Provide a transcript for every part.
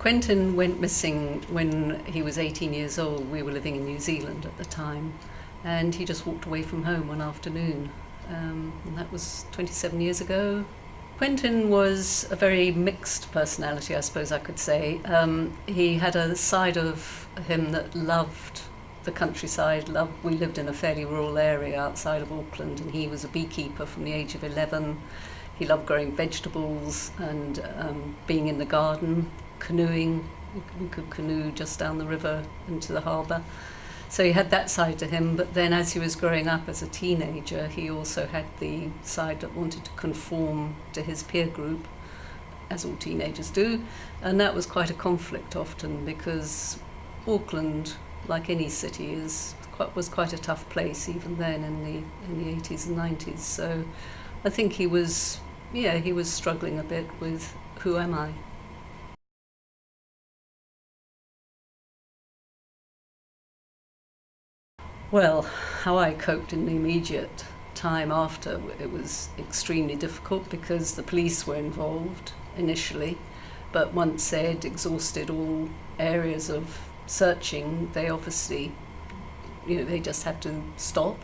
Quentin went missing when he was 18 years old. We were living in New Zealand at the time, and he just walked away from home one afternoon. And that was 27 years ago. Quentin was a very mixed personality, I suppose I could say. He had a side of him that loved the countryside. We lived in a fairly rural area outside of Auckland, and he was a beekeeper from the age of 11. He loved growing vegetables and being in the garden, canoeing. We could canoe just down the river into the harbour. So he had that side to him, but then as he was growing up as a teenager, he also had the side that wanted to conform to his peer group, as all teenagers do, and that was quite a conflict often, because Auckland, like any city, was quite a tough place even then in the 80s and 90s. So I think he was struggling a bit with, who am I? Well, how I coped in the immediate time after, it was extremely difficult because the police were involved initially, but once they'd exhausted all areas of searching, they obviously, they just had to stop.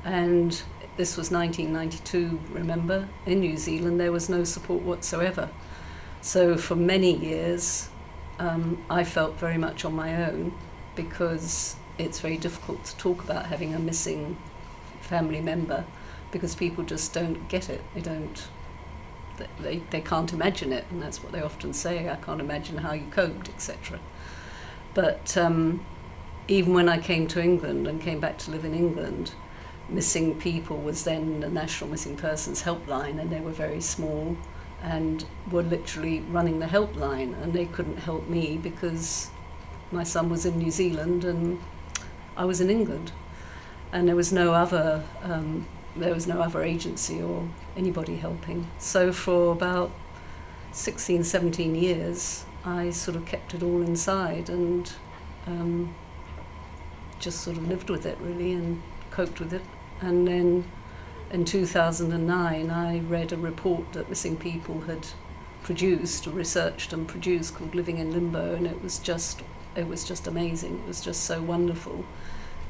And this was 1992, remember? In New Zealand, there was no support whatsoever. So for many years, I felt very much on my own, because it's very difficult to talk about having a missing family member, because people just don't get it. They can't imagine it, and that's what they often say. I can't imagine how you coped, etc. But even when I came to England and came back to live in England, missing people was then the National Missing Persons Helpline, and they were very small and were literally running the helpline, and they couldn't help me because my son was in New Zealand and I was in England, and there was no other agency or anybody helping. So for about 16, 17 years, I sort of kept it all inside and just sort of lived with it really and coped with it. And then in 2009, I read a report that Missing People had produced, or researched and produced, called Living in Limbo, and it was just amazing. It was just so wonderful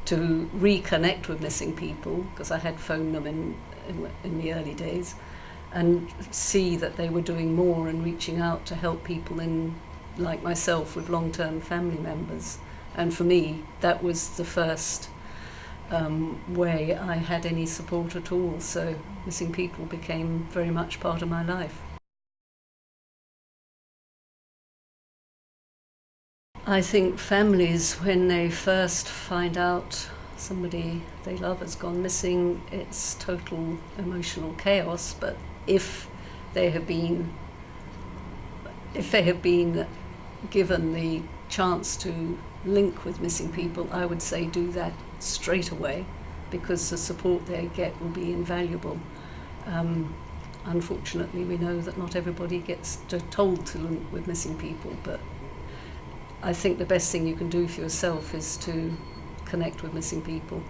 to reconnect with missing people, because I had phoned them in the early days, and see that they were doing more and reaching out to help people like myself with long-term family members. And for me, that was the first way I had any support at all. So Missing People became very much part of my life. I think families, when they first find out somebody they love has gone missing, it's total emotional chaos. But if they have been given the chance to link with missing people, I would say do that straight away, because the support they get will be invaluable. Unfortunately, we know that not everybody gets told to link with missing people, but I think the best thing you can do for yourself is to connect with missing people.